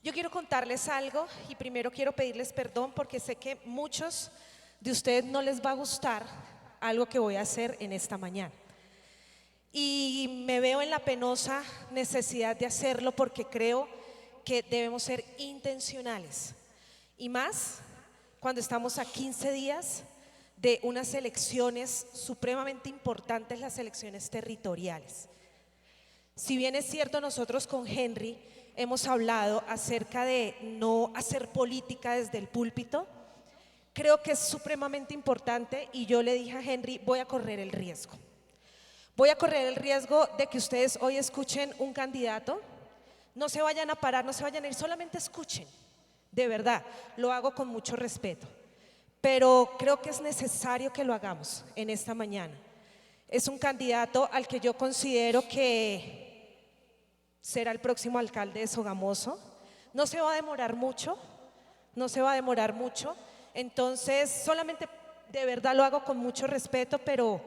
Yo quiero contarles algo y primero quiero pedirles perdón porque sé que muchos de ustedes no les va a gustar algo que voy a hacer en esta mañana. Y me veo en la penosa necesidad de hacerlo porque creo que debemos ser intencionales. Y más cuando estamos a 15 días de unas elecciones supremamente importantes, las elecciones territoriales. Si bien es cierto, nosotros con Henry hemos hablado acerca de no hacer política desde el púlpito, creo que es supremamente importante y yo le dije a Henry, voy a correr el riesgo. Voy a correr el riesgo de que ustedes hoy escuchen un candidato, no se vayan a parar, no se vayan a ir, solamente escuchen. De verdad, lo hago con mucho respeto, pero creo que es necesario que lo hagamos en esta mañana. Es un candidato al que yo considero que será el próximo alcalde de Sogamoso. No se va a demorar mucho, no se va a demorar mucho. Entonces, solamente de verdad lo hago con mucho respeto, pero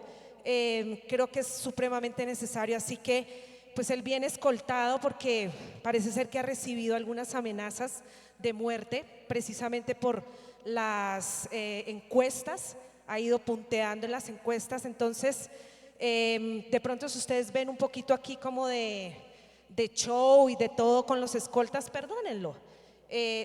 creo que es supremamente necesario. Así que, pues él viene escoltado porque parece ser que ha recibido algunas amenazas de muerte, precisamente por las encuestas, ha ido punteando en las encuestas. Entonces, de pronto si ustedes ven un poquito aquí como de show y de todo con los escoltas, perdónenlo,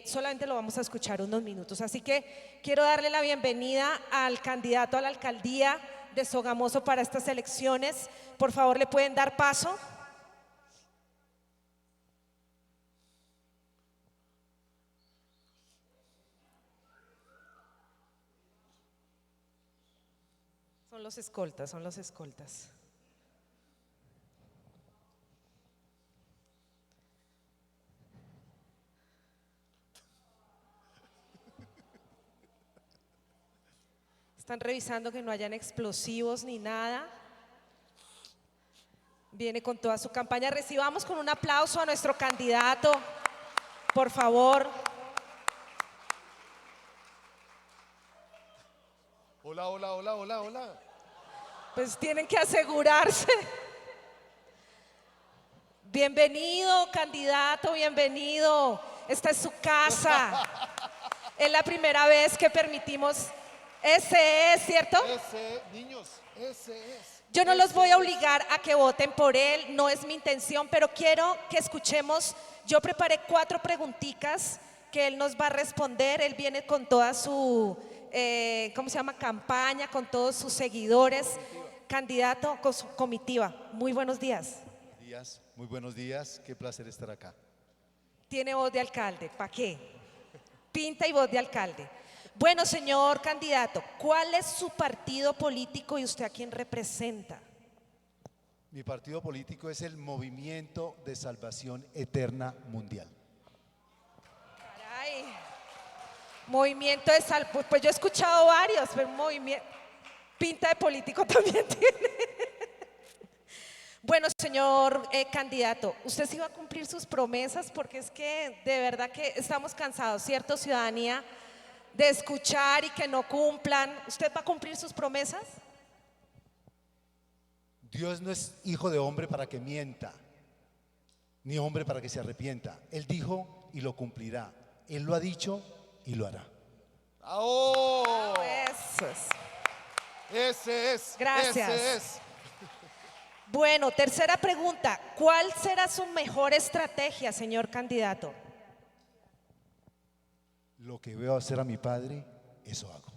solamente lo vamos a escuchar unos minutos. Así que quiero darle la bienvenida al candidato a la alcaldía de Sogamoso para estas elecciones. Por favor, ¿le pueden dar paso? Son los escoltas, son los escoltas. Están revisando que no hayan explosivos ni nada. Viene con toda su campaña. Recibamos con un aplauso a nuestro candidato, por favor. Hola, hola, hola, hola, hola. Pues tienen que asegurarse. Bienvenido, candidato, bienvenido. Esta es su casa. Es la primera vez que permitimos. Ese es, ¿cierto? Ese, niños, ese es. Yo no los voy a obligar a que voten por él, no es mi intención, pero quiero que escuchemos. Yo preparé 4 preguntitas que él nos va a responder. Él viene con toda su, ¿cómo se llama? Campaña, con todos sus seguidores. Candidato, con su comitiva. Muy buenos días. Muy buenos días, qué placer estar acá. Tiene voz de alcalde, ¿para qué? Pinta y voz de alcalde. Bueno, señor candidato, ¿cuál es su partido político y usted a quién representa? Mi partido político es el Movimiento de Salvación Eterna Mundial. Caray, movimiento de pues yo he escuchado varios, pero movimiento, pinta de político también tiene. Bueno, señor candidato, ¿usted sí va a cumplir sus promesas? Porque es que de verdad que estamos cansados, ¿cierto, ciudadanía? De escuchar y que no cumplan. ¿Usted va a cumplir sus promesas? Dios no es hijo de hombre para que mienta, ni hombre para que se arrepienta. Él dijo y lo cumplirá. Él lo ha dicho y lo hará. ¡Oh! Eso es. Ese es. Gracias. Ese es. Bueno, tercera pregunta. ¿Cuál será su mejor estrategia, señor candidato? Lo que veo hacer a mi padre, eso hago.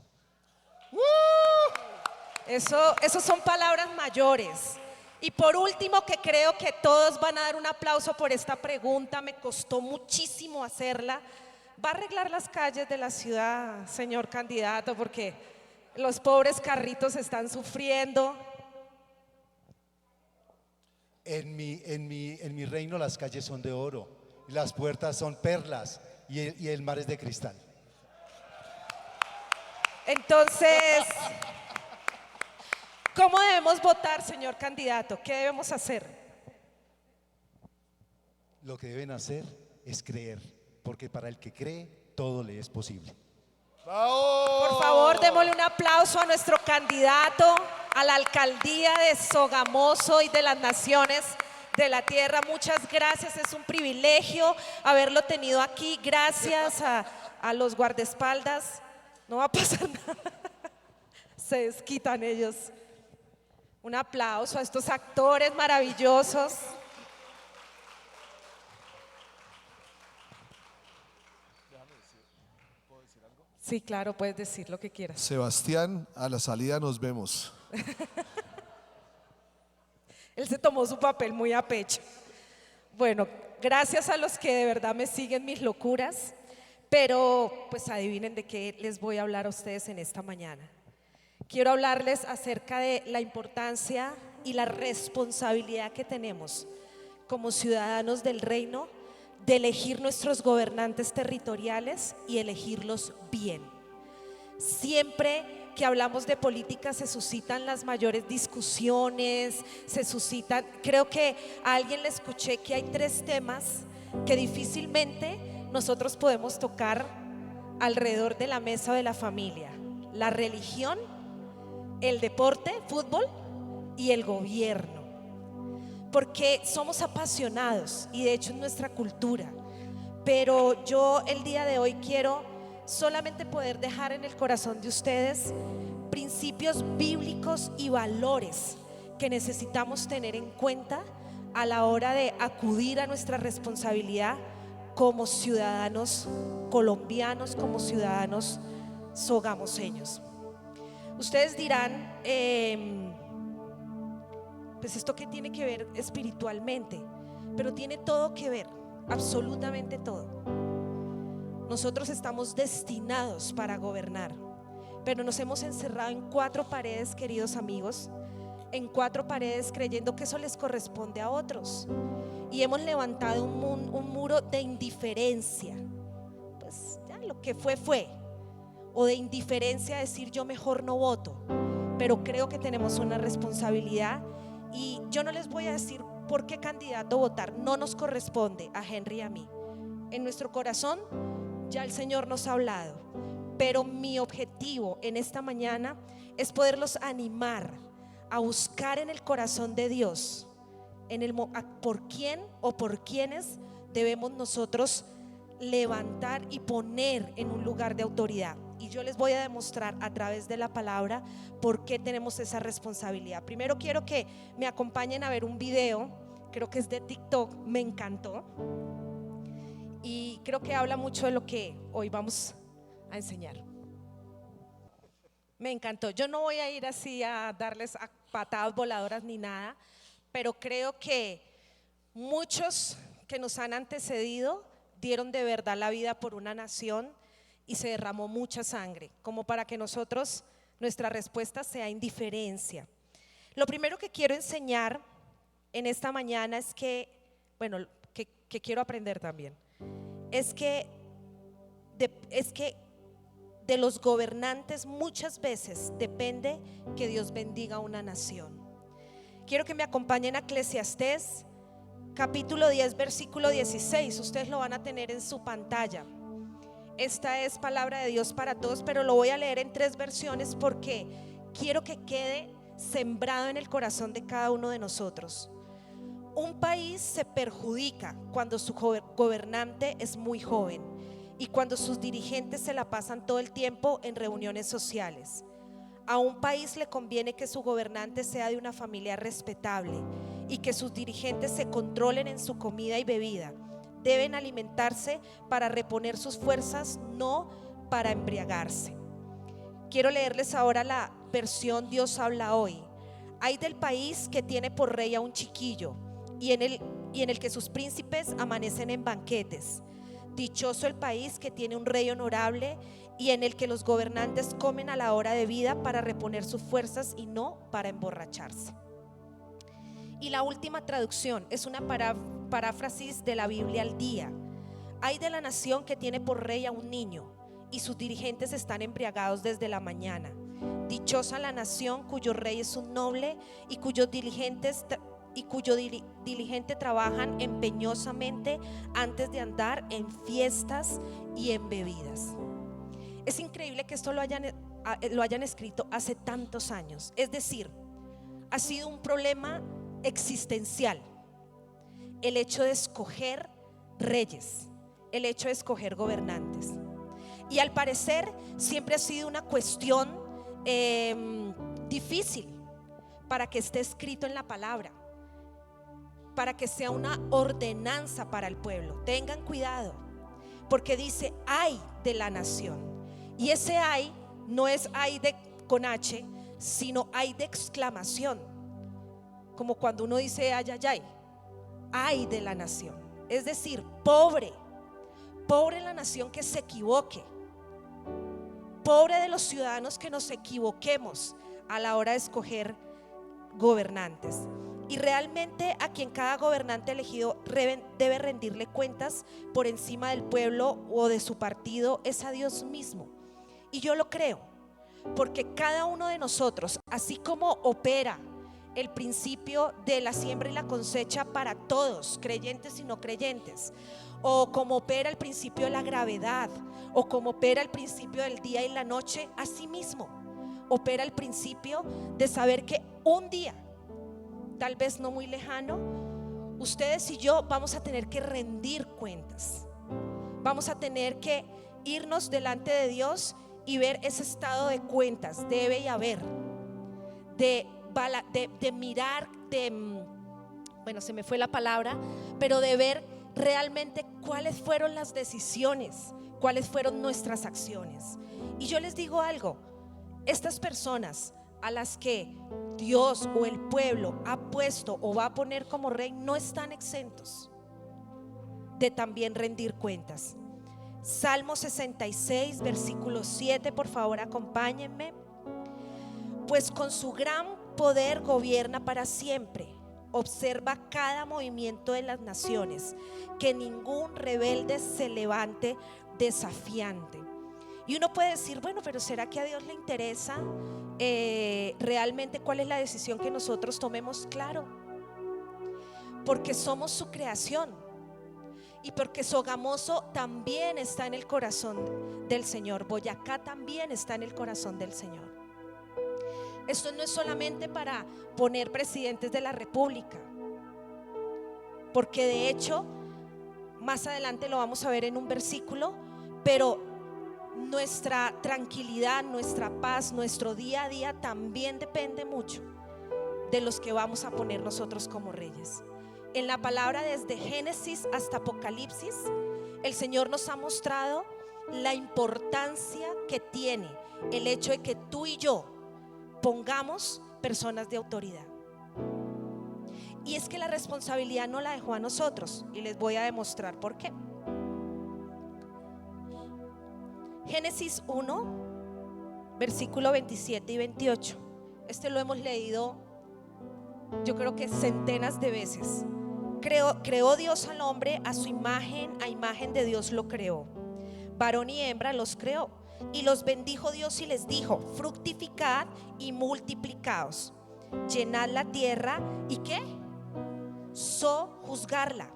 Eso son palabras mayores. Y por último, que creo que todos van a dar un aplauso por esta pregunta, me costó muchísimo hacerla. ¿Va a arreglar las calles de la ciudad, señor candidato? Porque los pobres carritos están sufriendo. En mi reino las calles son de oro, y las puertas son perlas y el mar es de cristal. Entonces, ¿cómo debemos votar, señor candidato? ¿Qué debemos hacer? Lo que deben hacer es creer, porque para el que cree, todo le es posible. Por favor, démosle un aplauso a nuestro candidato a la alcaldía de Sogamoso y de las Naciones de la tierra. Muchas gracias, es un privilegio haberlo tenido aquí. Gracias a los guardaespaldas. No va a pasar nada. Se desquitan ellos. Un aplauso a estos actores maravillosos. Sí, claro, puedes decir lo que quieras. Sebastián, a la salida nos vemos. Él se tomó su papel muy a pecho. Bueno, gracias a los que de verdad me siguen mis locuras, pero pues adivinen de qué les voy a hablar a ustedes en esta mañana. Quiero hablarles acerca de la importancia y la responsabilidad que tenemos como ciudadanos del reino de elegir nuestros gobernantes territoriales y elegirlos bien. Siempre que hablamos de política se suscitan las mayores discusiones, creo que a alguien le escuché que hay 3 temas que difícilmente nosotros podemos tocar alrededor de la mesa de la familia: la religión, el deporte, fútbol, y el gobierno. Porque somos apasionados y de hecho es nuestra cultura. Pero yo el día de hoy quiero solamente poder dejar en el corazón de ustedes principios bíblicos y valores que necesitamos tener en cuenta a la hora de acudir a nuestra responsabilidad como ciudadanos colombianos, como ciudadanos sogamoseños. Ustedes dirán, pues esto qué tiene que ver espiritualmente, pero tiene todo que ver, absolutamente todo. Nosotros estamos destinados para gobernar, pero nos hemos encerrado en 4 paredes, queridos amigos, en 4 paredes creyendo que eso les corresponde a otros, y hemos levantado un muro de indiferencia. Pues ya lo que fue, o de indiferencia a decir yo mejor no voto, pero creo que tenemos una responsabilidad. Y yo no les voy a decir por qué candidato votar, no nos corresponde a Henry y a mí. En nuestro corazón ya el Señor nos ha hablado, pero mi objetivo en esta mañana es poderlos animar a buscar en el corazón de Dios por quién o por quiénes debemos nosotros levantar y poner en un lugar de autoridad. Y yo les voy a demostrar a través de la palabra por qué tenemos esa responsabilidad. Primero quiero que me acompañen a ver un video, creo que es de TikTok, me encantó. Y creo que habla mucho de lo que hoy vamos a enseñar. Me encantó. Yo no voy a ir así a darles a patadas voladoras ni nada, pero creo que muchos que nos han antecedido dieron de verdad la vida por una nación y se derramó mucha sangre, como para que nosotros, nuestra respuesta sea indiferencia. Lo primero que quiero enseñar en esta mañana es que, bueno, que quiero aprender también, es que de los gobernantes muchas veces depende que Dios bendiga a una nación. Quiero que me acompañen a Eclesiastés capítulo 10 versículo 16. Ustedes lo van a tener en su pantalla. Esta es palabra de Dios para todos, pero lo voy a leer en 3 versiones porque quiero que quede sembrado en el corazón de cada uno de nosotros. Un país se perjudica cuando su gobernante es muy joven y cuando sus dirigentes se la pasan todo el tiempo en reuniones sociales. A un país le conviene que su gobernante sea de una familia respetable y que sus dirigentes se controlen en su comida y bebida. Deben alimentarse para reponer sus fuerzas, no para embriagarse. Quiero leerles ahora la versión Dios habla hoy. Hay del país que tiene por rey a un chiquillo y en el que sus príncipes amanecen en banquetes. Dichoso el país que tiene un rey honorable y en el que los gobernantes comen a la hora de vida para reponer sus fuerzas y no para emborracharse. Y la última traducción es una paráfrasis de la Biblia al día. Hay de la nación que tiene por rey a un niño y sus dirigentes están embriagados desde la mañana. Dichosa la nación cuyo rey es un noble y cuyo diligente trabajan empeñosamente antes de andar en fiestas y en bebidas. Es increíble que esto lo hayan escrito hace tantos años. Es decir, ha sido un problema existencial el hecho de escoger reyes, el hecho de escoger gobernantes. Y al parecer siempre ha sido una cuestión difícil para que esté escrito en la palabra, para que sea una ordenanza para el pueblo. Tengan cuidado, porque dice ay de la nación, y ese ay no es ay de con H, sino ay de exclamación, como cuando uno dice ay, ay, ay, ay de la nación, es decir, pobre la nación que se equivoque, pobre de los ciudadanos que nos equivoquemos a la hora de escoger gobernantes. Y realmente a quien cada gobernante elegido debe rendirle cuentas por encima del pueblo o de su partido es a Dios mismo. Y yo lo creo, porque cada uno de nosotros, así como opera el principio de la siembra y la cosecha para todos, creyentes y no creyentes, o como opera el principio de la gravedad, o como opera el principio del día y la noche, así mismo opera el principio de saber que un día, tal vez no muy lejano, ustedes y yo vamos a tener que rendir cuentas, vamos a tener que irnos delante de Dios y ver ese estado de cuentas. Debe haber de mirar, bueno, se me fue la palabra, pero de ver realmente cuáles fueron las decisiones, cuáles fueron nuestras acciones. Y yo les digo algo, estas personas a las que Dios o el pueblo ha puesto o va a poner como rey no están exentos de también rendir cuentas. Salmo 66, versículo 7, por favor acompáñenme. Pues con su gran poder gobierna para siempre, observa cada movimiento de las naciones, que ningún rebelde se levante desafiante. Y uno puede decir, bueno, pero ¿será que a Dios le interesa realmente cuál es la decisión que nosotros tomemos? Claro, porque somos su creación y porque Sogamoso también está en el corazón del Señor, Boyacá también está en el corazón del Señor. Esto no es solamente para poner presidentes de la república, porque de hecho más adelante lo vamos a ver en un versículo, pero nuestra tranquilidad, nuestra paz, nuestro día a día también depende mucho de los que vamos a poner nosotros como reyes. En la palabra, desde Génesis hasta Apocalipsis, el Señor nos ha mostrado la importancia que tiene el hecho de que tú y yo pongamos personas de autoridad. Y es que la responsabilidad no la dejó a nosotros, y les voy a demostrar por qué. Génesis 1, versículo 27 y 28. Este lo hemos leído, yo creo que centenas de veces. Creó Dios al hombre a su imagen, a imagen de Dios lo creó. Varón y hembra los creó. Y los bendijo Dios y les dijo: fructificad y multiplicaos, llenad la tierra y ¿qué? Sojuzgarla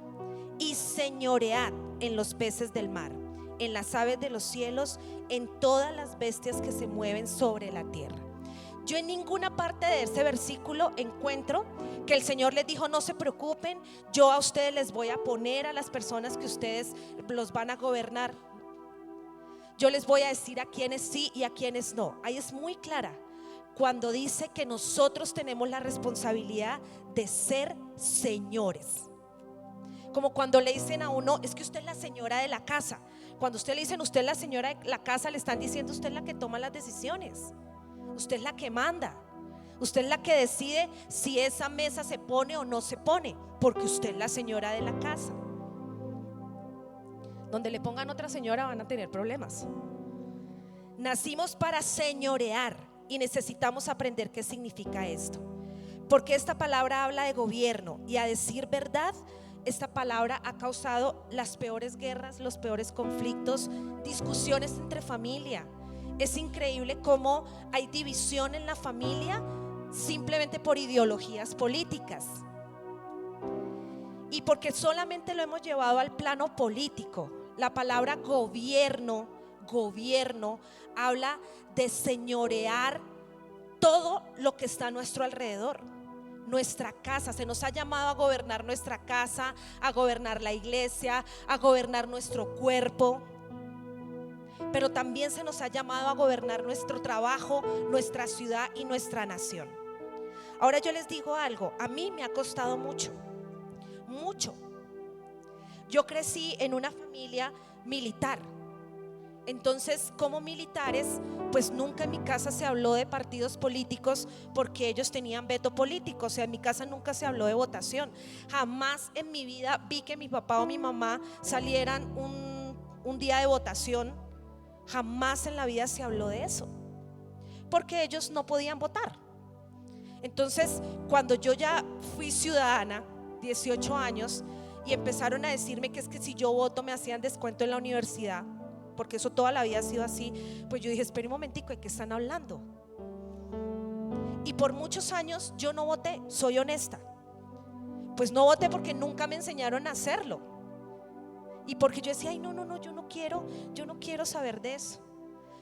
y señoread en los peces del mar, en las aves de los cielos, en todas las bestias que se mueven sobre la tierra. Yo en ninguna parte de ese versículo encuentro que el Señor les dijo: no se preocupen, yo a ustedes les voy a poner a las personas que ustedes los van a gobernar. Yo les voy a decir a quienes sí y a quienes no. Ahí es muy clara cuando dice que nosotros tenemos la responsabilidad de ser señores. Como cuando le dicen a uno: es que usted es la señora de la casa. Cuando usted le dicen usted es la señora de la casa, le están diciendo usted es la que toma las decisiones, usted es la que manda, usted es la que decide si esa mesa se pone o no se pone, porque usted es la señora de la casa. Donde le pongan otra señora van a tener problemas. Nacimos para señorear y necesitamos aprender qué significa esto, porque esta palabra habla de gobierno, y a decir verdad, esta palabra ha causado las peores guerras, los peores conflictos, discusiones entre familia. Es increíble cómo hay división en la familia simplemente por ideologías políticas, y porque solamente lo hemos llevado al plano político. La palabra gobierno habla de señorear todo lo que está a nuestro alrededor. nuestra casa, se nos ha llamado a gobernar nuestra casa, a gobernar la iglesia, a gobernar nuestro cuerpo, pero también se nos ha llamado a gobernar nuestro trabajo, nuestra ciudad y nuestra nación. Ahora yo les digo algo, a mí me ha costado mucho. Yo crecí en una familia militar. Entonces, como militares, pues nunca en mi casa se habló de partidos políticos porque ellos tenían veto político. O sea, en mi casa nunca se habló de votación. Jamás en mi vida vi que mi papá o mi mamá salieran un día de votación. Jamás en la vida se habló de eso, porque ellos no podían votar. Entonces, cuando yo ya fui ciudadana, 18 años, y empezaron a decirme que es que si yo voto me hacían descuento en la universidad, porque eso toda la vida ha sido así, pues yo dije, espera un momentico, ¿de qué están hablando? Y por muchos años yo no voté, soy honesta. Pues no voté porque nunca me enseñaron a hacerlo. Y porque yo decía, ay, no, yo no quiero saber de eso.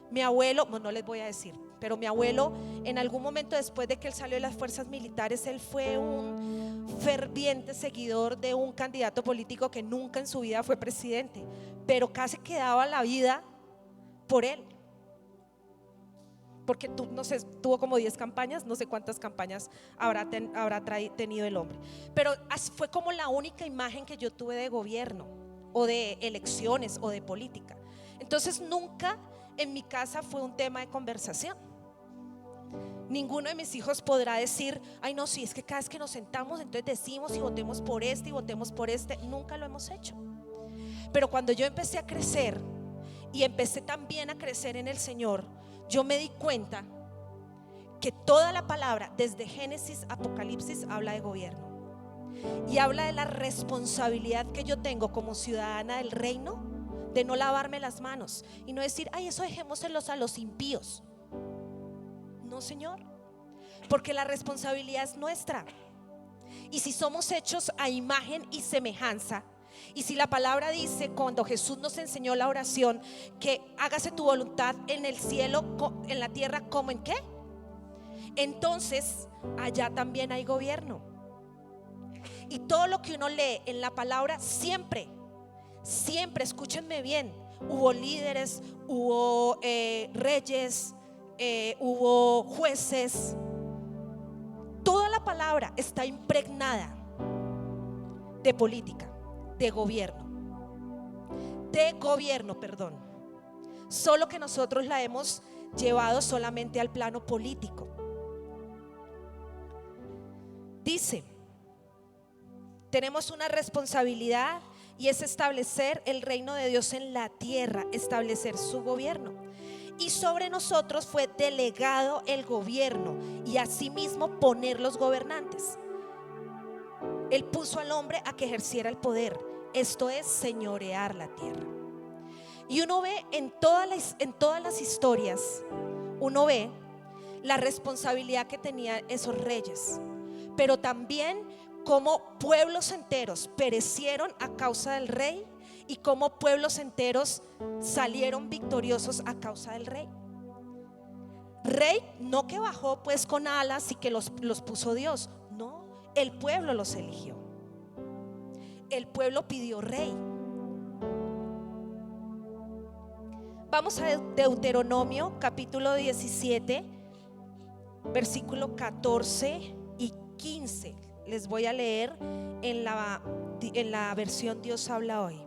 Mi abuelo, bueno, no les voy a decir, pero mi abuelo en algún momento después de que él salió de las fuerzas militares, él fue un ferviente seguidor de un candidato político que nunca en su vida fue presidente, pero casi que daba la vida por él. Porque no sé, tuvo como 10 campañas, no sé cuántas campañas habrá tenido el hombre. Pero fue como la única imagen que yo tuve de gobierno, o de elecciones, o de política. Entonces nunca en mi casa fue un tema de conversación. Ninguno de mis hijos podrá decir, ay no, sí, es que cada vez que nos sentamos entonces decimos y votemos por este y votemos por este. Nunca lo hemos hecho. Pero cuando yo empecé a crecer y empecé también a crecer en el Señor, yo me di cuenta que toda la palabra, desde Génesis a Apocalipsis, habla de gobierno y habla de la responsabilidad que yo tengo como ciudadana del reino, de no lavarme las manos y no decir, ay, eso dejémoselos a los impíos. No, Señor, porque la responsabilidad es nuestra. Y si somos hechos a imagen y semejanza, y si la palabra dice, cuando Jesús nos enseñó la oración, que hágase tu voluntad en el cielo, en la tierra, ¿como en qué? Entonces allá también hay gobierno. Y todo lo que uno lee en la palabra, siempre, escúchenme bien, hubo líderes, hubo reyes, hubo jueces. Toda la palabra está impregnada de política, de gobierno, perdón. Solo que nosotros la hemos llevado solamente al plano político. Dice, tenemos una responsabilidad y es establecer el reino de Dios en la tierra, establecer su gobierno. Y sobre nosotros fue delegado el gobierno y asimismo poner los gobernantes. Él puso al hombre a que ejerciera el poder, esto es señorear la tierra. Y uno ve en todas las historias, uno ve la responsabilidad que tenían esos reyes, pero también cómo pueblos enteros perecieron a causa del rey y cómo pueblos enteros salieron victoriosos a causa del rey. Rey no que bajó pues con alas y que los puso Dios, no, el pueblo los eligió. El pueblo pidió rey. Vamos a Deuteronomio capítulo 17, versículo 14 y 15. Les voy a leer en la versión Dios habla hoy.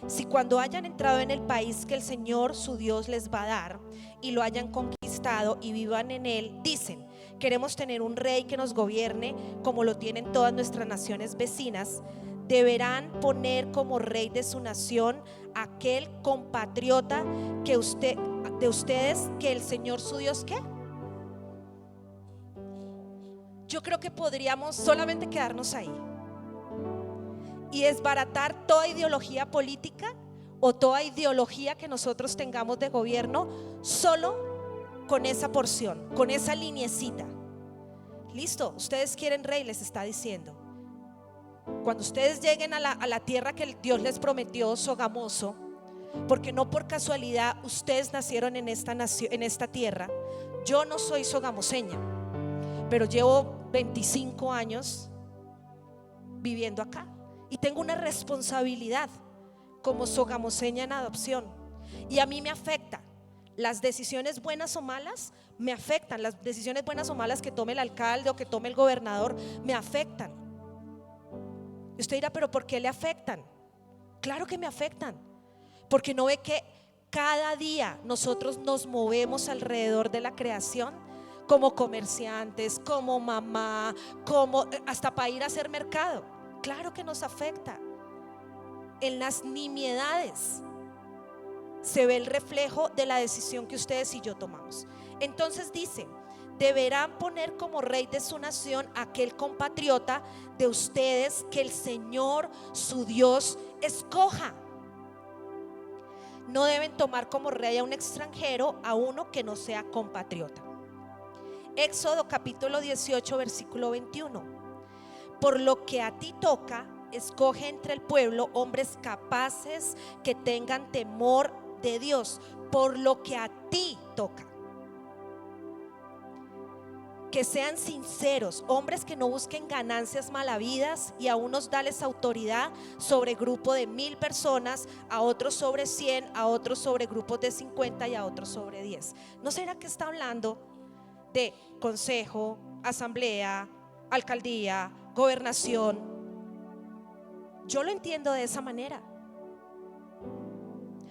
Si cuando hayan entrado en el país que el Señor su Dios les va a dar y lo hayan conquistado y vivan en él, dicen, queremos tener un rey que nos gobierne como lo tienen todas nuestras naciones vecinas, deberán poner como rey de su nación aquel compatriota de ustedes que el Señor su Dios, ¿qué? Yo creo que podríamos solamente quedarnos ahí y desbaratar toda ideología política o toda ideología que nosotros tengamos de gobierno solo con esa porción, con esa liniecita. Listo, ustedes quieren rey, les está diciendo. Cuando ustedes lleguen a la tierra que Dios les prometió, Sogamoso, porque no por casualidad ustedes nacieron en esta tierra. Yo no soy sogamoseña, pero llevo 25 años viviendo acá y tengo una responsabilidad como sogamoseña en adopción, y a mí me afecta. Las decisiones buenas o malas me afectan. Las decisiones buenas o malas que tome el alcalde o que tome el gobernador me afectan. Y usted dirá, pero ¿por qué le afectan? Claro que me afectan, porque no ve que cada día nosotros nos movemos alrededor de la creación, como comerciantes, como mamá, como hasta para ir a hacer mercado. Claro que nos afecta. En las nimiedades se ve el reflejo de la decisión que ustedes y yo tomamos. Entonces dice: deberán poner como rey de su nación aquel compatriota de ustedes que el Señor su Dios escoja. No deben tomar como rey a un extranjero, a uno que no sea compatriota. Éxodo capítulo 18 versículo 21. Por lo que a ti toca, escoge entre el pueblo hombres capaces que tengan temor de Dios. Por lo que a ti toca, que sean sinceros, hombres que no busquen ganancias malavidas, y a unos dales autoridad sobre grupo de 1000 personas, a otros sobre 100, a otros sobre grupos de 50 y a otros sobre 10. ¿No será que está hablando de consejo, asamblea, alcaldía, gobernación? Yo lo entiendo de esa manera.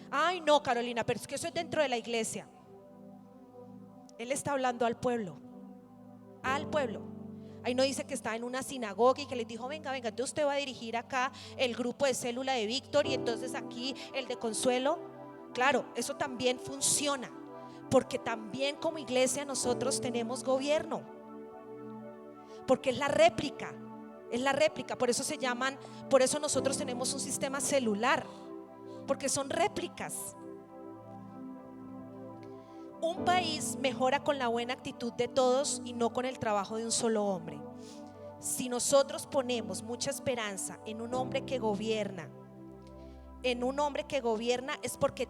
Ay, no, Carolina, pero es que eso es dentro de la iglesia. Él está hablando al pueblo. Al pueblo. Ahí no dice que está en una sinagoga y que les dijo: venga, entonces usted va a dirigir acá el grupo de célula de Víctor y entonces aquí el de Consuelo. Claro, eso también funciona, porque también como iglesia nosotros tenemos gobierno, porque es la réplica. Es la réplica, por eso se llaman, por eso nosotros tenemos un sistema celular, porque son réplicas. Un país mejora con la buena actitud de todos y no con el trabajo de un solo hombre. Si nosotros ponemos mucha esperanza en un hombre que gobierna, es porque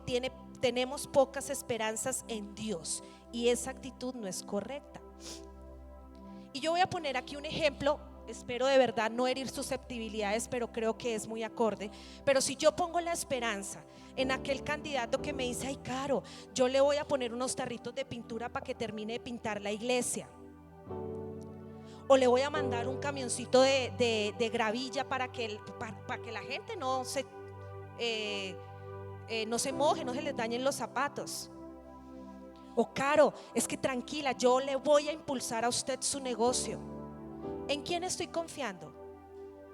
tenemos pocas esperanzas en Dios, y esa actitud no es correcta. Y yo voy a poner aquí un ejemplo. Espero de verdad no herir susceptibilidades, pero creo que es muy acorde. Pero si yo pongo la esperanza en aquel candidato que me dice: ay, Caro, yo le voy a poner unos tarritos de pintura para que termine de pintar la iglesia, o le voy a mandar un camioncito de gravilla para que la gente no se moje, no se les dañen los zapatos. O Caro, es que tranquila, yo le voy a impulsar a usted su negocio. ¿En quién estoy confiando?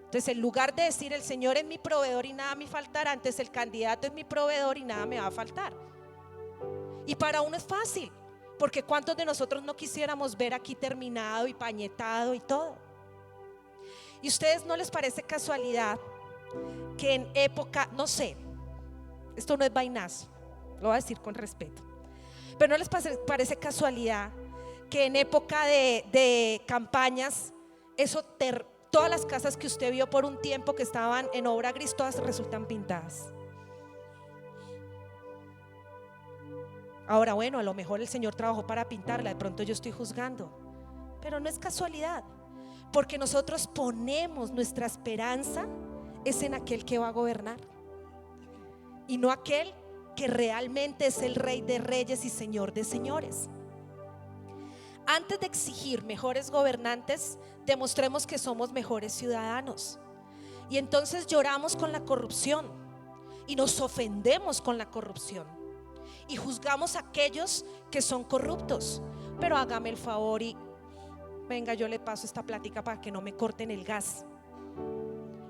Entonces, en lugar de decir: el Señor es mi proveedor y nada me faltará, antes el candidato es mi proveedor y nada me va a faltar. Y para uno es fácil, porque ¿cuántos de nosotros no quisiéramos ver aquí terminado y pañetado y todo? ¿Y a ustedes no les parece casualidad que en época, no sé, esto no es vainazo, lo voy a decir con respeto, pero no les parece casualidad que en época de campañas, todas las casas que usted vio por un tiempo que estaban en obra gris, todas resultan pintadas? Ahora, bueno, a lo mejor el Señor trabajó para pintarla, de pronto yo estoy juzgando, pero no es casualidad, porque nosotros ponemos nuestra esperanza es en aquel que va a gobernar, y no aquel que realmente es el Rey de Reyes y Señor de Señores. Antes de exigir mejores gobernantes, demostremos que somos mejores ciudadanos. Y entonces lloramos con la corrupción y nos ofendemos con la corrupción y juzgamos a aquellos que son corruptos. Pero hágame el favor y venga, yo le paso esta plática para que no me corten el gas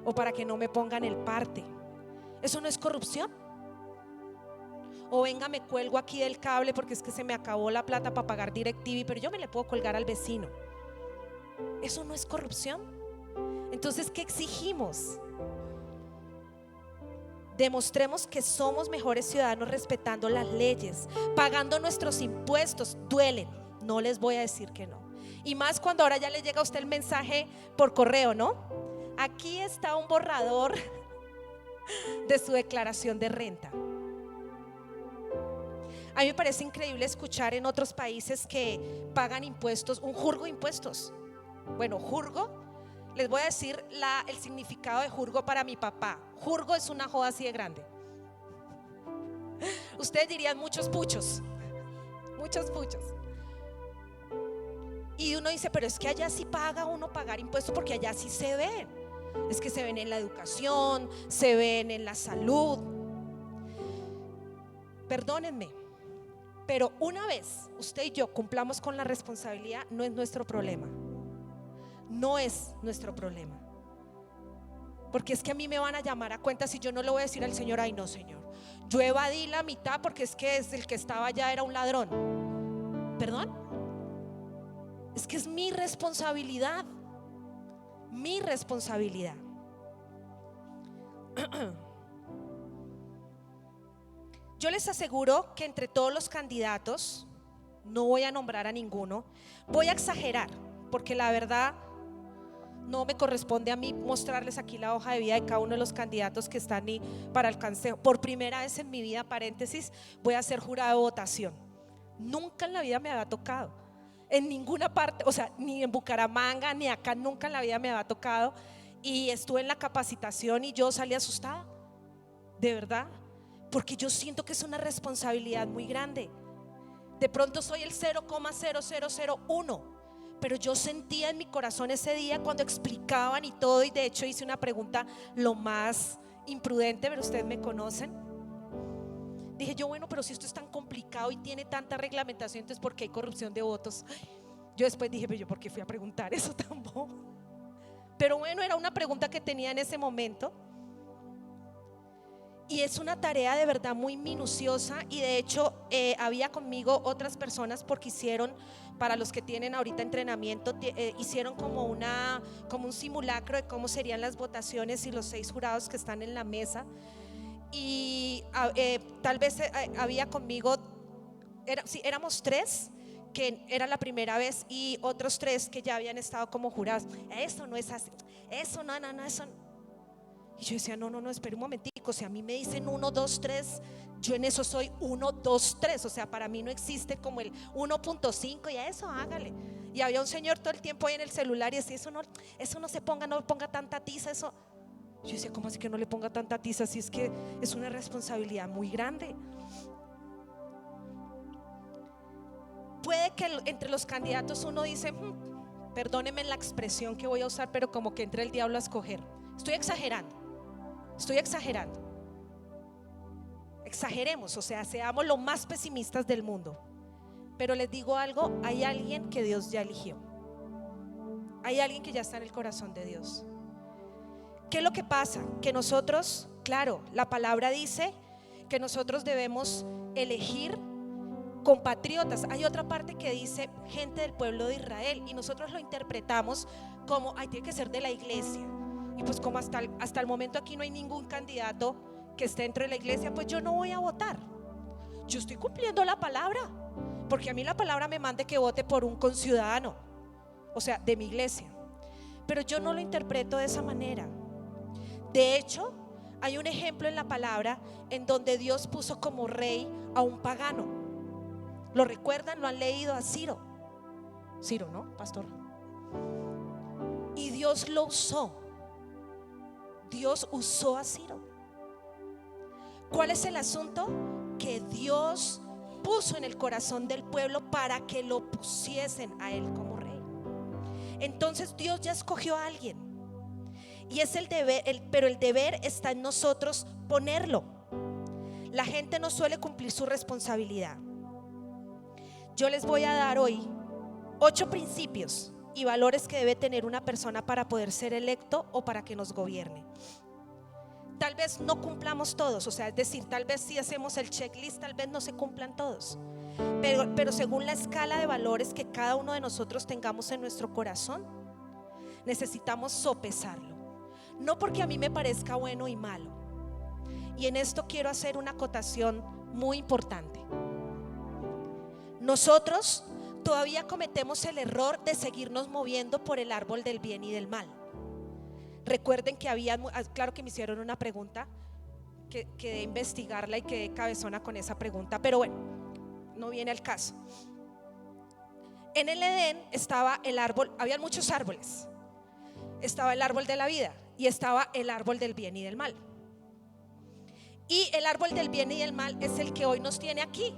o para que no me pongan el parte. ¿Eso no es corrupción? O venga, me cuelgo aquí del cable porque es que se me acabó la plata para pagar DirecTV, pero yo me le puedo colgar al vecino. ¿Eso no es corrupción? Entonces, ¿qué exigimos? Demostremos que somos mejores ciudadanos respetando las leyes, pagando nuestros impuestos. Duelen, no les voy a decir que no. Y más cuando ahora ya le llega a usted el mensaje por correo, ¿no? Aquí está un borrador de su declaración de renta. A mí me parece increíble escuchar en otros países que pagan impuestos, un jurgo de impuestos. Bueno, jurgo, les voy a decir el significado de jurgo para mi papá. Jurgo es una joda así de grande. Ustedes dirían muchos puchos, muchos puchos. Y uno dice, pero es que allá sí paga uno pagar impuestos, porque allá sí se ven. Es que se ven en la educación, se ven en la salud. Perdónenme, pero una vez usted y yo cumplamos con la responsabilidad, no es nuestro problema. No es nuestro problema. Porque es que a mí me van a llamar a cuenta si yo no le voy a decir al Señor, ay no, Señor, yo evadí la mitad porque es que el que estaba allá era un ladrón. ¿Perdón? Es que es mi responsabilidad. Mi responsabilidad. Yo les aseguro que entre todos los candidatos, no voy a nombrar a ninguno, voy a exagerar, porque la verdad no me corresponde a mí mostrarles aquí la hoja de vida de cada uno de los candidatos que están para el consejo. Por primera vez en mi vida, paréntesis, voy a ser jurado de votación. Nunca en la vida me había tocado, en ninguna parte, o sea, ni en Bucaramanga, ni acá, nunca en la vida me había tocado. Y estuve en la capacitación y yo salí asustada, de verdad, porque yo siento que es una responsabilidad muy grande. De pronto soy el 0,0001, pero yo sentía en mi corazón ese día cuando explicaban y todo, y de hecho hice una pregunta lo más imprudente, pero ustedes me conocen. Dije yo, bueno, pero si esto es tan complicado y tiene tanta reglamentación, entonces ¿por qué hay corrupción de votos? Yo después dije, pero yo ¿por qué fui a preguntar eso tan bobo? Pero bueno, era una pregunta que tenía en ese momento. Y es una tarea de verdad muy minuciosa. Y de hecho había conmigo otras personas, porque hicieron, para los que tienen ahorita entrenamiento, hicieron como un simulacro de cómo serían las votaciones y los 6 jurados que están en la mesa. Y tal vez había conmigo, éramos 3 que era la primera vez, y otros 3 que ya habían estado como jurados. Eso no es así, eso no, eso no. Y yo decía, no, espera un momentico, si a mí me dicen 1, 2, 3, yo en eso soy 1, 2, 3, o sea, para mí no existe como el 1.5 y a eso hágale. Y había un señor todo el tiempo ahí en el celular y decía, eso no se ponga, no ponga tanta tiza, eso. Yo decía, ¿cómo así que no le ponga tanta tiza? Si es que es una responsabilidad muy grande. Puede que entre los candidatos uno dice, perdónenme la expresión que voy a usar, pero como que entre el diablo a escoger. Estoy exagerando. Exageremos, o sea, seamos lo más pesimistas del mundo. Pero les digo algo, hay alguien que Dios ya eligió. Hay alguien que ya está en el corazón de Dios. ¿Qué es lo que pasa? Que nosotros, claro, la palabra dice que nosotros debemos elegir compatriotas. Hay otra parte que dice gente del pueblo de Israel, y nosotros lo interpretamos como, tiene que ser de la iglesia. Y pues como hasta el momento aquí no hay ningún candidato que esté dentro de la iglesia, pues yo no voy a votar. Yo estoy cumpliendo la palabra, porque a mí la palabra me manda que vote por un conciudadano, o sea, de mi iglesia. Pero yo no lo interpreto de esa manera. De hecho, hay un ejemplo en la palabra en donde Dios puso como rey a un pagano. ¿Lo recuerdan? ¿Lo han leído? A Ciro, ¿no, pastor? Y Dios lo usó. Dios usó a Ciro. ¿Cuál es el asunto? Que Dios puso en el corazón del pueblo para que lo pusiesen a él como rey. Entonces Dios ya escogió a alguien, y es el deber, pero el deber está en nosotros ponerlo. La gente no suele cumplir su responsabilidad. Yo les voy a dar hoy 8 principios y valores que debe tener una persona para poder ser electo o para que nos gobierne. Tal vez no cumplamos todos, o sea, es decir, tal vez si hacemos el checklist, tal vez no se cumplan todos, pero según la escala de valores que cada uno de nosotros tengamos en nuestro corazón, necesitamos sopesarlo. No porque a mí me parezca bueno y malo. Y en esto quiero hacer una acotación muy importante. Nosotros todavía cometemos el error de seguirnos moviendo por el árbol del bien y del mal. Recuerden que claro que me hicieron una pregunta, que de investigarla y quedé cabezona con esa pregunta, pero bueno, no viene al caso. En el Edén estaba el árbol, había muchos árboles. Estaba el árbol de la vida y estaba el árbol del bien y del mal. Y el árbol del bien y del mal es el que hoy nos tiene aquí.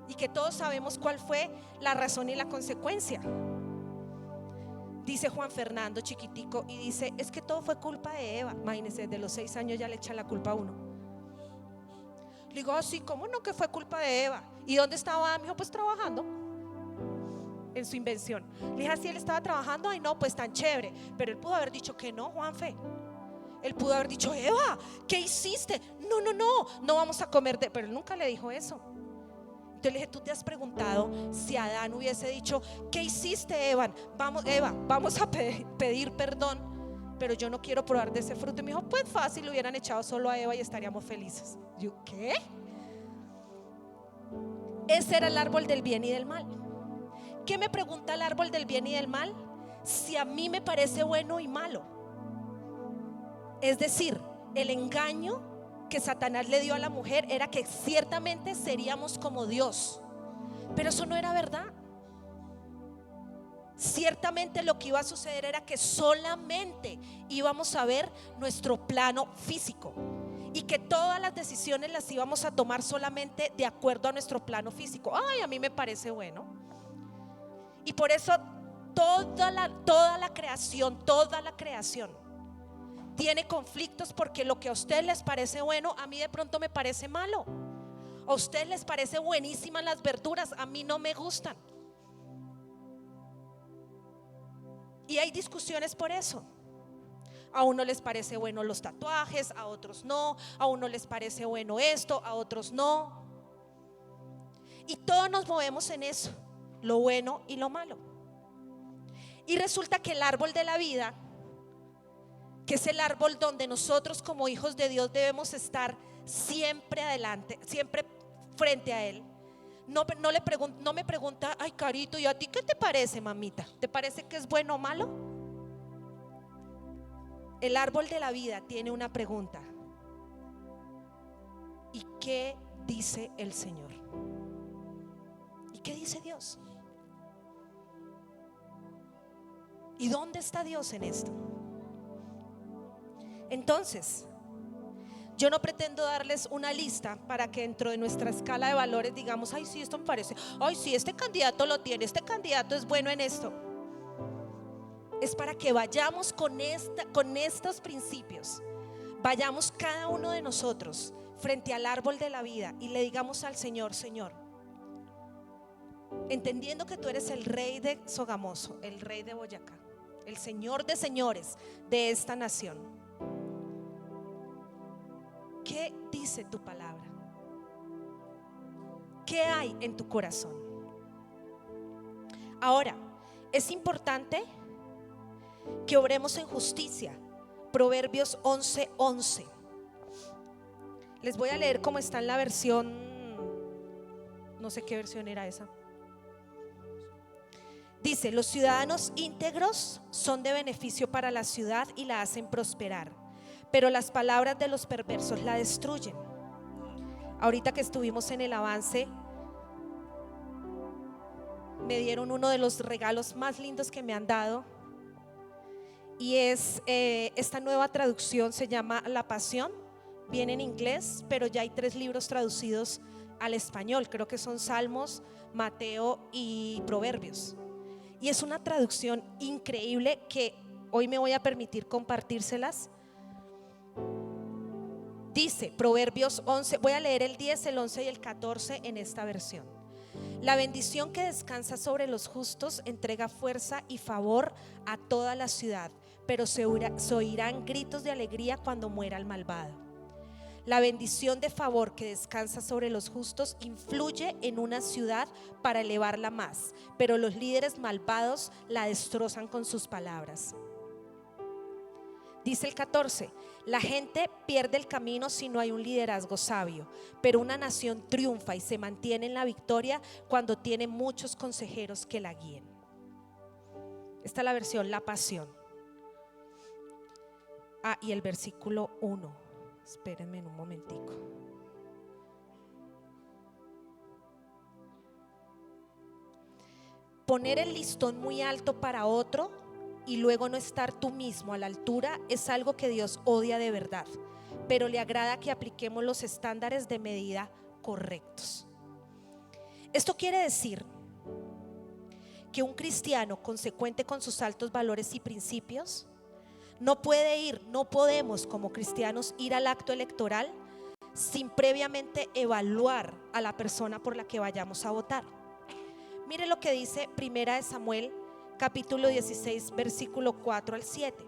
Y que todos sabemos cuál fue la razón y la consecuencia. Dice Juan Fernando chiquitico y dice: es que todo fue culpa de Eva. Imagínense, desde los 6 años ya le echa la culpa a uno. Le digo: así, ¿cómo no que fue culpa de Eva? ¿Y dónde estaba? Me dijo: pues trabajando en su invención. Le dije: así él estaba trabajando. Ay no, pues tan chévere. Pero él pudo haber dicho que no, Juanfe. Él pudo haber dicho: Eva, ¿qué hiciste? No vamos a comer de... Pero él nunca le dijo eso. Entonces le dije: ¿tú te has preguntado si Adán hubiese dicho: ¿qué hiciste, Eva? Vamos a pedir perdón, pero yo no quiero probar de ese fruto? Y me dijo: pues fácil, lo hubieran echado solo a Eva y estaríamos felices. Yo: ¿qué? Ese era el árbol del bien y del mal. ¿Qué me pregunta el árbol del bien y del mal? Si a mí me parece bueno y malo. Es decir, el engaño que Satanás le dio a la mujer era que ciertamente seríamos como Dios, pero eso no era verdad. Ciertamente lo que iba a suceder era que solamente íbamos a ver nuestro plano físico y que todas las decisiones las íbamos a tomar solamente de acuerdo a nuestro plano físico. Ay, a mí me parece bueno. Y por eso toda la creación tiene conflictos, porque lo que a ustedes les parece bueno, a mí de pronto me parece malo. A ustedes les parece buenísimas las verduras, a mí no me gustan. Y hay discusiones por eso. A uno les parece bueno los tatuajes, a otros no. A uno les parece bueno esto, a otros no. Y todos nos movemos en eso, lo bueno y lo malo. Y resulta que el árbol de la vida, que es el árbol donde nosotros como hijos de Dios debemos estar siempre adelante, siempre frente a Él, no me pregunta: ay, Carito, ¿y a ti qué te parece, mamita? ¿Te parece que es bueno o malo? El árbol de la vida tiene una pregunta: ¿y qué dice el Señor? ¿Y qué dice Dios? ¿Y dónde está Dios en esto? Entonces, yo no pretendo darles una lista para que dentro de nuestra escala de valores digamos: ay, sí, esto me parece, ay, sí, este candidato lo tiene, este candidato es bueno en esto. Es para que vayamos con estos principios, vayamos cada uno de nosotros frente al árbol de la vida y le digamos al Señor: Señor, entendiendo que tú eres el rey de Sogamoso, el rey de Boyacá, el Señor de señores de esta nación, ¿qué dice tu palabra? ¿Qué hay en tu corazón? Ahora, es importante que obremos en justicia. Proverbios 11:11. Les voy a leer cómo está en la versión, no sé qué versión era esa. Dice: los ciudadanos íntegros son de beneficio para la ciudad y la hacen prosperar, pero las palabras de los perversos la destruyen. Ahorita que estuvimos en el avance, me dieron uno de los regalos más lindos que me han dado, y es esta nueva traducción, se llama La Pasión. Viene en inglés, pero ya hay 3 libros traducidos al español. Creo que son Salmos, Mateo y Proverbios. Y es una traducción increíble que hoy me voy a permitir compartírselas. Dice Proverbios 11, voy a leer el 10, el 11 y el 14 en esta versión. La bendición que descansa sobre los justos entrega fuerza y favor a toda la ciudad, pero se oirán gritos de alegría cuando muera el malvado. La bendición de favor que descansa sobre los justos influye en una ciudad para elevarla más, pero los líderes malvados la destrozan con sus palabras. Dice el 14: la gente pierde el camino si no hay un liderazgo sabio, pero una nación triunfa y se mantiene en la victoria cuando tiene muchos consejeros que la guíen. Esta es la versión La Pasión. Y el versículo 1. Espérenme un momentico. Poner el listón muy alto para otro y luego no estar tú mismo a la altura es algo que Dios odia de verdad, pero le agrada que apliquemos los estándares de medida correctos. Esto quiere decir que un cristiano consecuente con sus altos valores y principios no podemos como cristianos ir al acto electoral sin previamente evaluar a la persona por la que vayamos a votar. Mire lo que dice Primera de Samuel, capítulo 16, versículo 4 al 7.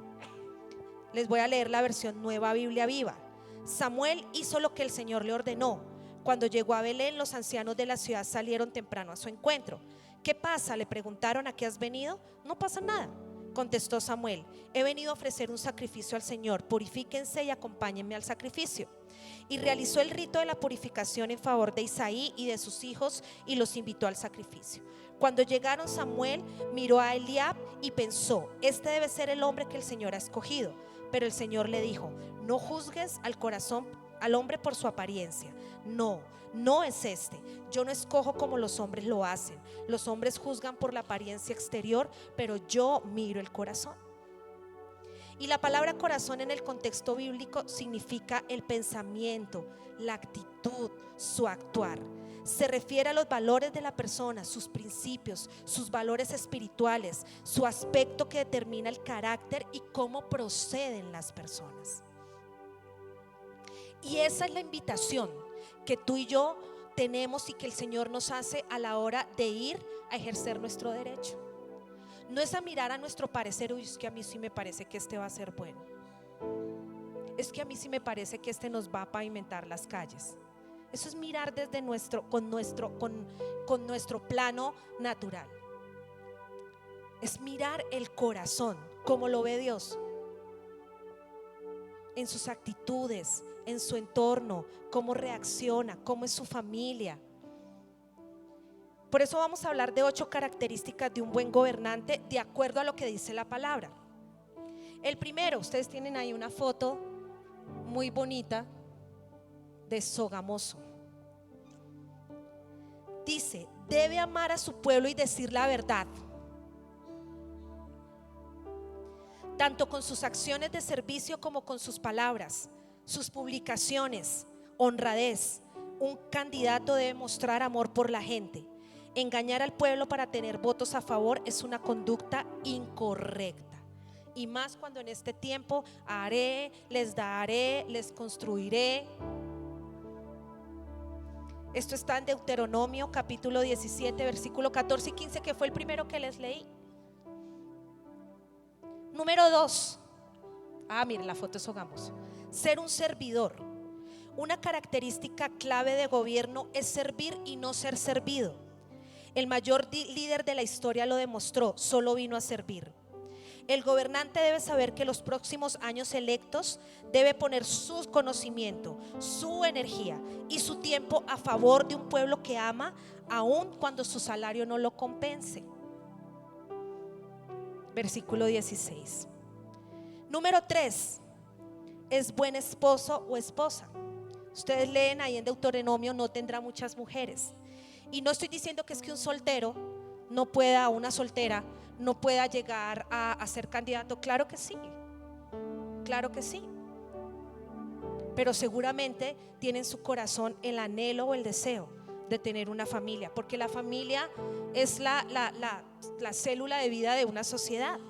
Les voy a leer la versión Nueva Biblia Viva. Samuel hizo lo que el Señor le ordenó. Cuando llegó a Belén, los ancianos de la ciudad salieron temprano a su encuentro. ¿Qué pasa?, le preguntaron. ¿A qué has venido? No pasa nada, contestó Samuel. He venido a ofrecer un sacrificio al Señor. Purifíquense y acompáñenme al sacrificio. Y realizó el rito de la purificación en favor de Isaí y de sus hijos y los invitó al sacrificio. Cuando llegaron, Samuel miró a Eliab y pensó: este debe ser el hombre que el Señor ha escogido. Pero el Señor le dijo: no juzgues al hombre por su apariencia. No es este. Yo no escojo como los hombres lo hacen. Los hombres juzgan por la apariencia exterior, pero yo miro el corazón. Y la palabra corazón en el contexto bíblico significa el pensamiento, la actitud, su actuar. Se refiere a los valores de la persona, sus principios, sus valores espirituales, su aspecto que determina el carácter y cómo proceden las personas. Y esa es la invitación que tú y yo tenemos y que el Señor nos hace a la hora de ir a ejercer nuestro derecho. No es a mirar a nuestro parecer: uy, es que a mí sí me parece que este va a ser bueno, es que a mí sí me parece que este nos va a pavimentar las calles. Eso es mirar desde con nuestro plano natural. Es mirar el corazón, como lo ve Dios, en sus actitudes, en su entorno, cómo reacciona, cómo es su familia. Por eso vamos a hablar de 8 características de un buen gobernante de acuerdo a lo que dice la palabra. El primero, ustedes tienen ahí una foto muy bonita de Sogamoso. Dice: debe amar a su pueblo y decir la verdad, tanto con sus acciones de servicio como con sus palabras, sus publicaciones, honradez. Un candidato debe mostrar amor por la gente. Engañar al pueblo para tener votos a favor es una conducta incorrecta, y más cuando en este tiempo haré, les daré, les construiré. Esto está en Deuteronomio capítulo 17 versículo 14 y 15, que fue el primero que les leí. Número 2. Miren la foto, Sogamos. Ser un servidor. Una característica clave de gobierno es servir y no ser servido. El mayor líder de la historia lo demostró: solo vino a servir. El gobernante debe saber que los próximos años electos debe poner su conocimiento, su energía y su tiempo a favor de un pueblo que ama, aun cuando su salario no lo compense. Versículo 16. Número 3. Es buen esposo o esposa. Ustedes leen ahí en Deuteronomio: no tendrá muchas mujeres. Y no estoy diciendo que es que un soltero no pueda, una soltera no pueda llegar a ser candidato. Claro que sí, claro que sí. Pero seguramente tiene en su corazón el anhelo o el deseo de tener una familia, porque la familia es la célula de vida de una sociedad.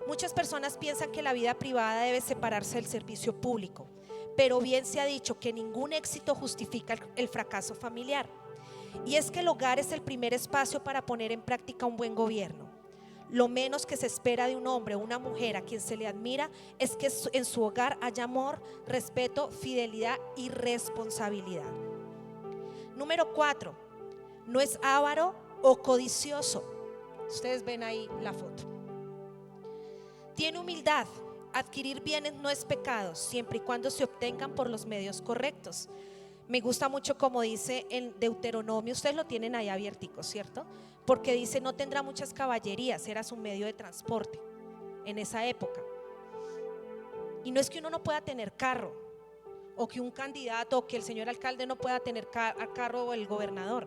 Muchas personas piensan que la vida privada debe separarse del servicio público, pero bien se ha dicho que ningún éxito justifica el fracaso familiar. Y es que el hogar es el primer espacio para poner en práctica un buen gobierno. Lo menos que se espera de un hombre o una mujer a quien se le admira es que en su hogar haya amor, respeto, fidelidad y responsabilidad. Número 4. No es avaro o codicioso. Ustedes ven ahí la foto. Tiene humildad. Adquirir bienes no es pecado, siempre y cuando se obtengan por los medios correctos. Me gusta mucho como dice en Deuteronomio, ustedes lo tienen ahí abiertico, ¿cierto? Porque dice: no tendrá muchas caballerías, era su medio de transporte en esa época. Y no es que uno no pueda tener carro, o que un candidato o que el señor alcalde no pueda tener carro, o el gobernador.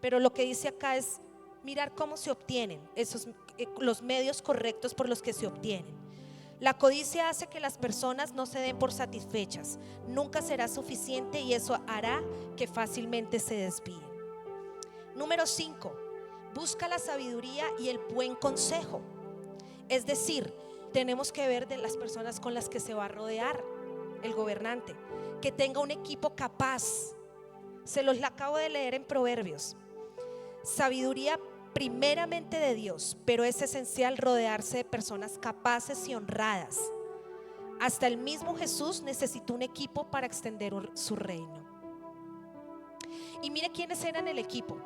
Pero lo que dice acá es: mirar cómo se obtienen los medios correctos por los que se obtienen. La codicia hace que las personas no se den por satisfechas. Nunca será suficiente y eso hará que fácilmente se desvíen. Número 5. Busca la sabiduría y el buen consejo. Es decir, tenemos que ver de las personas con las que se va a rodear el gobernante, que tenga un equipo capaz. Se los acabo de leer en Proverbios. Sabiduría primeramente de Dios, pero es esencial rodearse de personas capaces y honradas. Hasta el mismo Jesús necesitó un equipo para extender su reino. Y mire quiénes eran el equipo.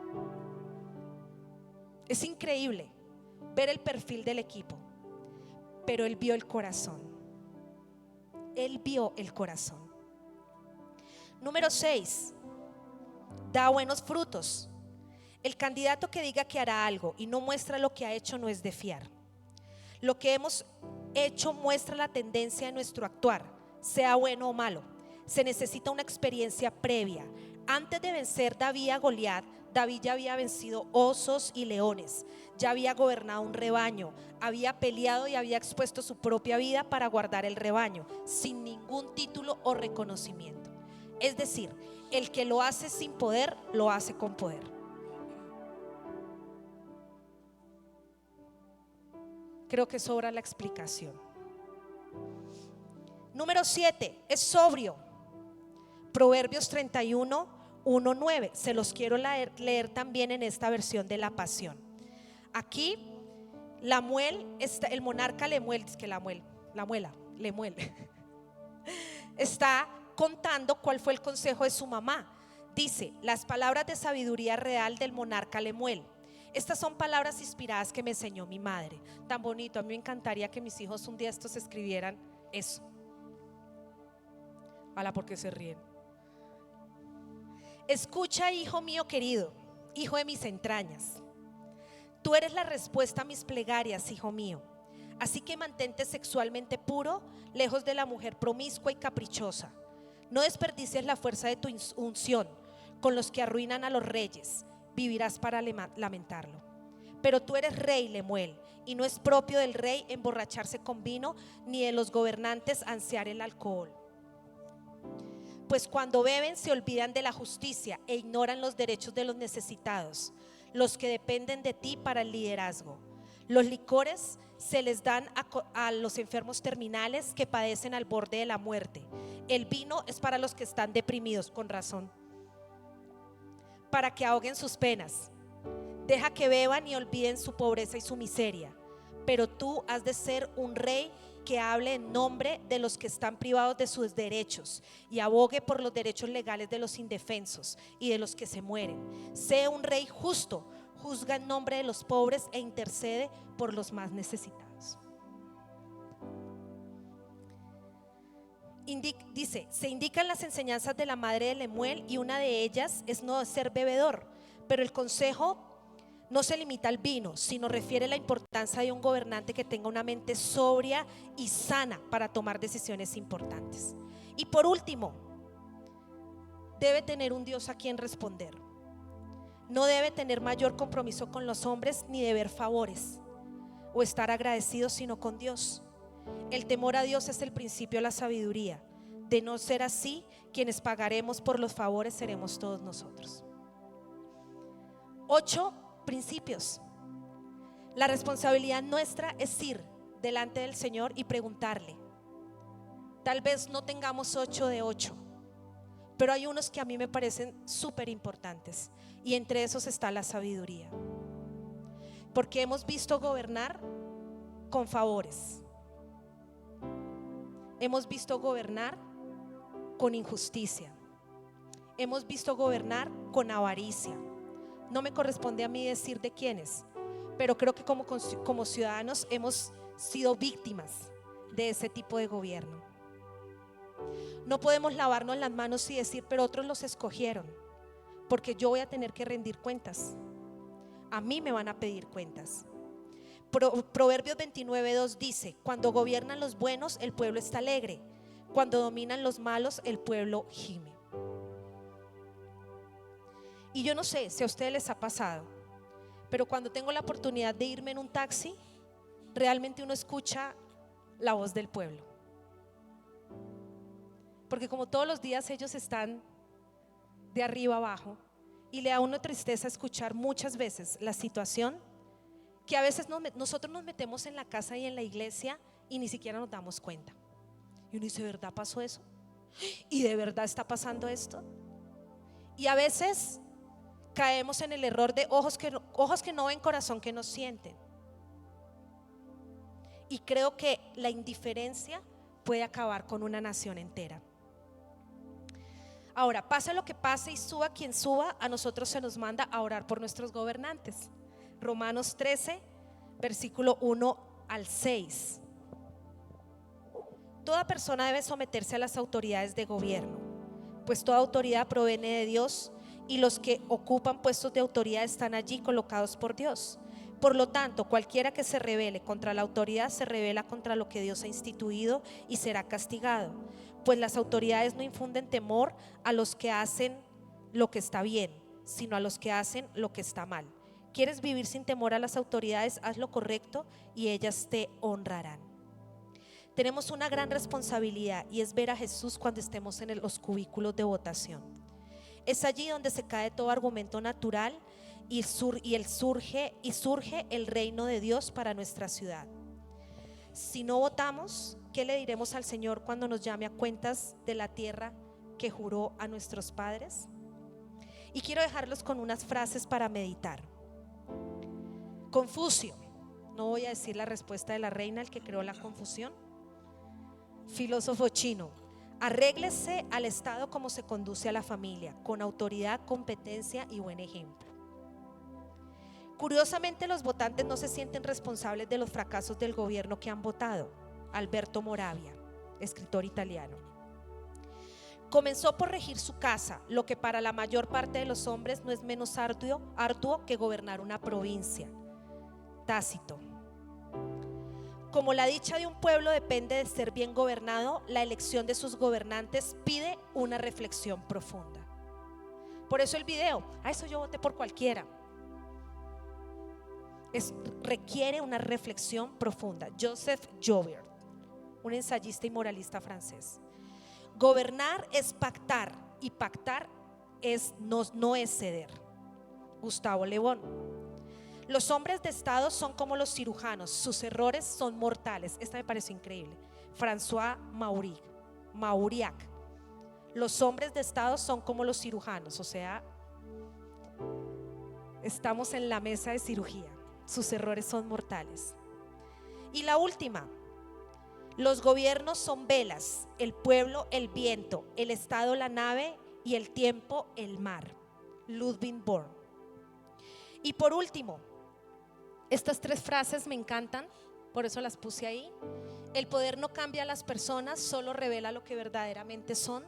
Es increíble ver el perfil del equipo, pero él vio el corazón. Él vio el corazón. Número 6. Da buenos frutos. El candidato que diga que hará algo y no muestra lo que ha hecho no es de fiar. Lo que hemos hecho muestra la tendencia de nuestro actuar, sea bueno o malo. Se necesita una experiencia previa. Antes de vencer David a Goliat, David ya había vencido osos y leones, ya había gobernado un rebaño, había peleado y había expuesto su propia vida para guardar el rebaño, sin ningún título o reconocimiento. Es decir, el que lo hace sin poder, lo hace con poder. Creo que sobra la explicación. Número 7, es sobrio. Proverbios 31, 1, 9. Se los quiero leer también en esta versión de la Pasión. Aquí el monarca Lemuel, está contando cuál fue el consejo de su mamá. Dice, las palabras de sabiduría real del monarca Lemuel. Estas son palabras inspiradas que me enseñó mi madre. Tan bonito, a mí me encantaría que mis hijos un día estos escribieran eso. Hola, porque se ríen. Escucha, hijo mío querido, hijo de mis entrañas. Tú eres la respuesta a mis plegarias, hijo mío. Así que mantente sexualmente puro, lejos de la mujer promiscua y caprichosa. No desperdicies la fuerza de tu unción con los que arruinan a los reyes. Vivirás para lamentarlo. Pero tú eres rey, Lemuel, y no es propio del rey emborracharse con vino, ni de los gobernantes ansiar el alcohol. Pues cuando beben se olvidan de la justicia e ignoran los derechos de los necesitados, los que dependen de ti para el liderazgo. Los licores se les dan a los enfermos terminales que padecen al borde de la muerte. El vino es para los que están deprimidos, con razón, para que ahoguen sus penas. Deja que beban y olviden su pobreza y su miseria. Pero tú has de ser un rey que hable en nombre de los que están privados de sus derechos y abogue por los derechos legales de los indefensos y de los que se mueren. Sé un rey justo, juzga en nombre de los pobres e intercede por los más necesitados. Dice, se indican las enseñanzas de la madre de Lemuel y una de ellas es no ser bebedor, pero el consejo no se limita al vino, sino refiere la importancia de un gobernante que tenga una mente sobria y sana para tomar decisiones importantes. Y por último, debe tener un Dios a quien responder. No debe tener mayor compromiso con los hombres ni deber favores o estar agradecido, sino con Dios. El temor a Dios es el principio de la sabiduría. De no ser así, quienes pagaremos por los favores seremos todos nosotros. 8 principios. La responsabilidad nuestra es ir delante del Señor y preguntarle. Tal vez no tengamos 8 de 8, pero hay unos que a mí me parecen súper importantes, y entre esos está la sabiduría, porque hemos visto gobernar con favores. Hemos visto gobernar con injusticia. Hemos visto gobernar con avaricia. No me corresponde a mí decir de quiénes, pero creo que como ciudadanos hemos sido víctimas de ese tipo de gobierno. No podemos lavarnos las manos y decir, pero otros los escogieron, porque yo voy a tener que rendir cuentas. A mí me van a pedir cuentas. Proverbios 29:2 dice, cuando gobiernan los buenos, el pueblo está alegre. Cuando dominan los malos, el pueblo gime. Y yo no sé si a ustedes les ha pasado, pero cuando tengo la oportunidad de irme en un taxi, realmente uno escucha la voz del pueblo. Porque como todos los días ellos están de arriba abajo, y le da a uno tristeza escuchar muchas veces la situación que a veces nosotros nos metemos en la casa y en la iglesia y ni siquiera nos damos cuenta. Y uno dice, ¿verdad pasó eso? ¿Y de verdad está pasando esto? Y a veces caemos en el error de ojos que no ven, corazón que no sienten. Y creo que la indiferencia puede acabar con una nación entera. Ahora, pase lo que pase y suba quien suba, a nosotros se nos manda a orar por nuestros gobernantes. Romanos 13, versículo 1 al 6. Toda persona debe someterse a las autoridades de gobierno, pues toda autoridad proviene de Dios y los que ocupan puestos de autoridad están allí colocados por Dios. Por lo tanto, cualquiera que se rebele contra la autoridad se rebela contra lo que Dios ha instituido y será castigado. Pues las autoridades no infunden temor a los que hacen lo que está bien, sino a los que hacen lo que está mal. ¿Quieres vivir sin temor a las autoridades? Haz lo correcto y ellas te honrarán. Tenemos una gran responsabilidad y es ver a Jesús cuando estemos en los cubículos de votación. Es allí donde se cae todo argumento natural y surge el reino de Dios para nuestra ciudad. Si no votamos, ¿qué le diremos al Señor cuando nos llame a cuentas de la tierra que juró a nuestros padres? Y quiero dejarlos con unas frases para meditar. Confucio, no voy a decir la respuesta de la reina, el que creó la confusión. Filósofo chino: arréglese al Estado como se conduce a la familia, con autoridad, competencia y buen ejemplo. Curiosamente, los votantes no se sienten responsables de los fracasos del gobierno que han votado. Alberto Moravia, escritor italiano. Comenzó por regir su casa, lo que para la mayor parte de los hombres no es menos arduo que gobernar una provincia. Tácito. Como la dicha de un pueblo depende de ser bien gobernado, la elección de sus gobernantes pide una reflexión profunda. Por eso el video, a eso yo voté por cualquiera. Requiere una reflexión profunda. Joseph Joubert, un ensayista y moralista francés. Gobernar es pactar y pactar no es ceder. Gustavo Le Bon. Los hombres de Estado son como los cirujanos, sus errores son mortales. Esta me pareció increíble. François Mauriac. Los hombres de Estado son como los cirujanos, o sea, estamos en la mesa de cirugía. Sus errores son mortales. Y la última: los gobiernos son velas, el pueblo el viento, el Estado la nave y el tiempo el mar. Ludwig Born. Y por último, estas tres frases me encantan, por eso las puse ahí. El poder no cambia a las personas, solo revela lo que verdaderamente son.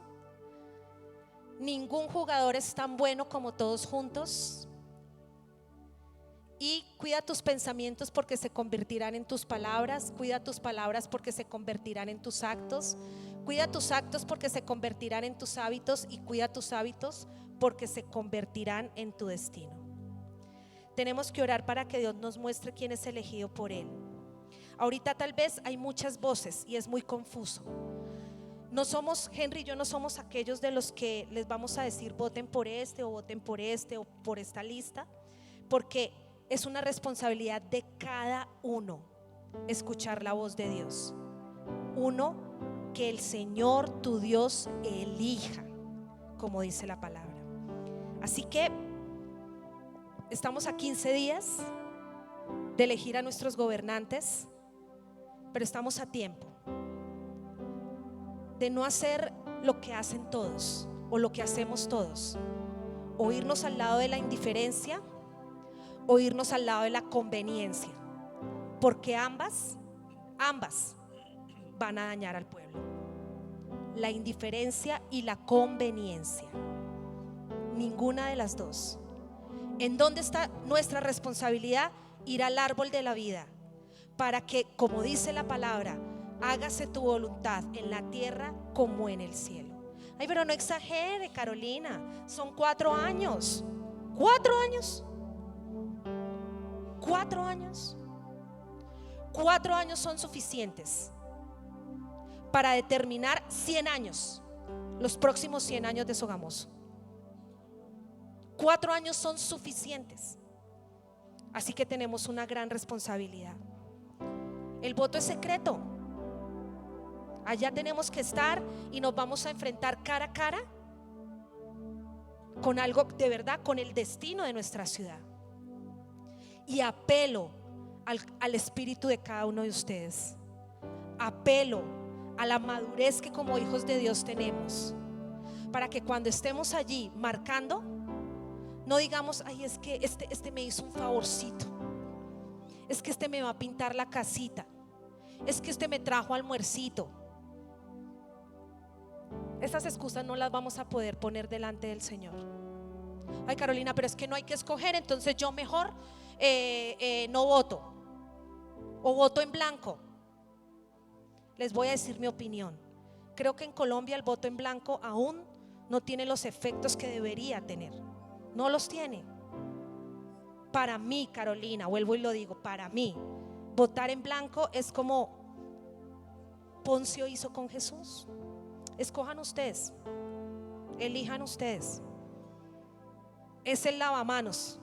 Ningún jugador es tan bueno como todos juntos. Y cuida tus pensamientos porque se convertirán en tus palabras. Cuida tus palabras porque se convertirán en tus actos. Cuida tus actos porque se convertirán en tus hábitos. Y cuida tus hábitos porque se convertirán en tu destino. Tenemos que orar para que Dios nos muestre quién es elegido por Él. Ahorita tal vez hay muchas voces y es muy confuso. No somos, Henry y yo no somos aquellos de los que les vamos a decir voten por este o voten por este o por esta lista, porque es una responsabilidad de cada uno escuchar la voz de Dios. Uno que el Señor tu Dios elija, como dice la palabra. Así que estamos a 15 días de elegir a nuestros gobernantes, pero estamos a tiempo de no hacer lo que hacen todos o lo que hacemos todos, o irnos al lado de la indiferencia o irnos al lado de la conveniencia, porque ambas van a dañar al pueblo. La indiferencia y la conveniencia, ninguna de las dos. ¿En dónde está nuestra responsabilidad? Ir al árbol de la vida para que, como dice la palabra, hágase tu voluntad en la tierra como en el cielo. Ay, pero no exagere, Carolina, son 4 años. 4 años. 4 años. 4 años son suficientes para determinar 100 años, los próximos 100 años de Sogamoso. 4 años son suficientes. Así que tenemos una gran responsabilidad. El voto es secreto. Allá tenemos que estar y nos vamos a enfrentar cara a cara con algo de verdad, con el destino de nuestra ciudad. Y apelo al espíritu de cada uno de ustedes. Apelo a la madurez que como hijos de Dios tenemos, para que cuando estemos allí marcando, no digamos: ay, es que este me hizo un favorcito, es que este me va a pintar la casita, es que este me trajo almuercito. Esas excusas no las vamos a poder poner delante del Señor. Ay, Carolina, pero es que no hay que escoger, entonces yo mejor no voto, o voto en blanco. Les voy a decir mi opinión. Creo que en Colombia el voto en blanco aún no tiene los efectos que debería tener. No los tiene. Para mí, Carolina, vuelvo y lo digo, para mí, votar en blanco es como Poncio hizo con Jesús. Escojan ustedes, elijan ustedes. Es el lavamanos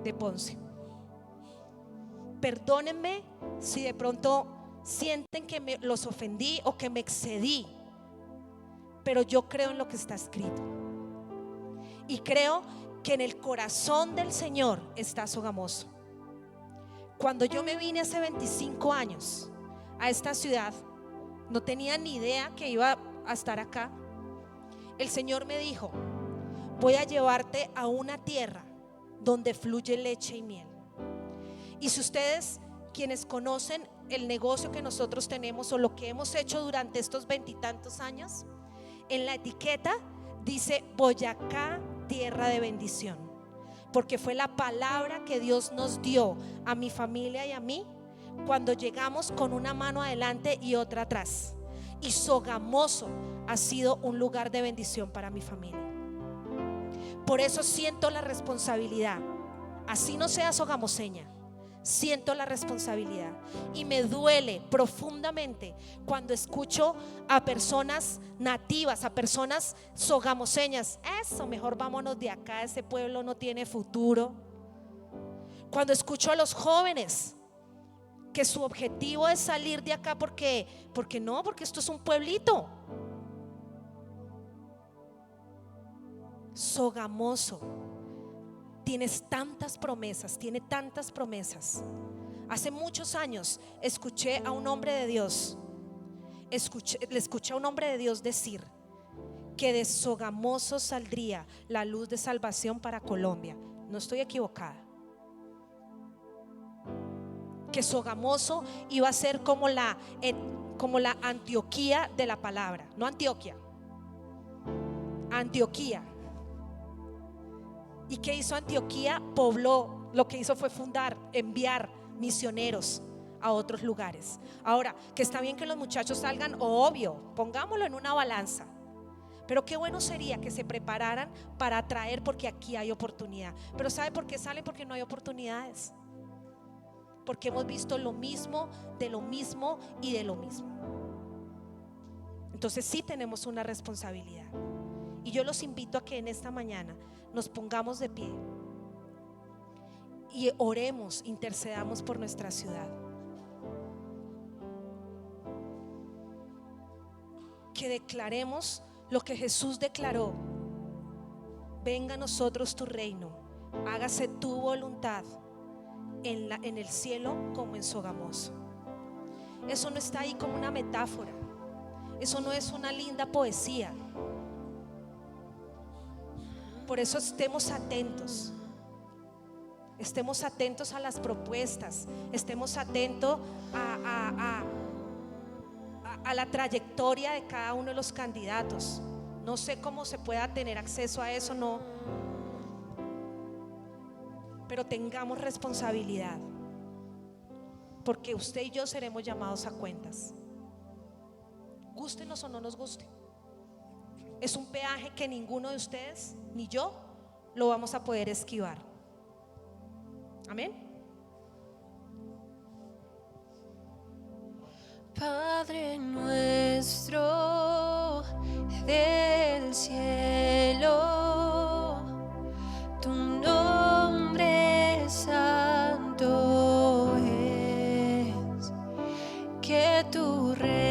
de Poncio. Perdónenme si de pronto sienten que los ofendí o que me excedí, pero yo creo en lo que está escrito y creo que en el corazón del Señor está Sogamoso. Cuando yo me vine hace 25 años a esta ciudad, no tenía ni idea que iba a estar acá. El Señor me dijo: voy a llevarte a una tierra donde fluye leche y miel. Y si ustedes, quienes conocen el negocio que nosotros tenemos o lo que hemos hecho durante estos 20 y tantos años, en la etiqueta dice Boyacá, tierra de bendición, porque fue la palabra que Dios nos dio a mi familia y a mí cuando llegamos con una mano adelante y otra atrás. Y Sogamoso ha sido un lugar de bendición para mi familia. Por eso siento la responsabilidad, así no sea sogamoseña, siento la responsabilidad y me duele profundamente cuando escucho a personas nativas, a personas sogamoseñas: eso, mejor vámonos de acá, ese pueblo no tiene futuro. Cuando escucho a los jóvenes que su objetivo es salir de acá porque esto es un pueblito. Sogamoso tienes tantas promesas, tiene tantas promesas. Hace muchos años escuché a un hombre de Dios, le escuché a un hombre de Dios decir que de Sogamoso saldría la luz de salvación para Colombia. No estoy equivocada. Que Sogamoso iba a ser como la Antioquía de la palabra. No Antioquia, Antioquía. ¿Y qué hizo Antioquía? Pobló, lo que hizo fue fundar, enviar misioneros a otros lugares. Ahora, que está bien que los muchachos salgan, obvio, pongámoslo en una balanza, pero qué bueno sería que se prepararan para atraer, porque aquí hay oportunidad. Pero ¿sabe por qué salen? Porque no hay oportunidades, porque hemos visto lo mismo, de lo mismo y de lo mismo. Entonces sí tenemos una responsabilidad. Y yo los invito a que en esta mañana nos pongamos de pie y oremos, intercedamos por nuestra ciudad. Que declaremos lo que Jesús declaró: venga a nosotros tu reino, hágase tu voluntad en el cielo como en Sogamoso. Eso no está ahí como una metáfora, eso no es una linda poesía. Por eso estemos atentos a las propuestas, estemos atentos a la trayectoria de cada uno de los candidatos. No sé cómo se pueda tener acceso a eso, no, pero tengamos responsabilidad, porque usted y yo seremos llamados a cuentas, gústenos o no nos guste. Es un peaje que ninguno de ustedes ni yo lo vamos a poder esquivar. Amén. Padre nuestro del cielo, tu nombre santo es, que tu reino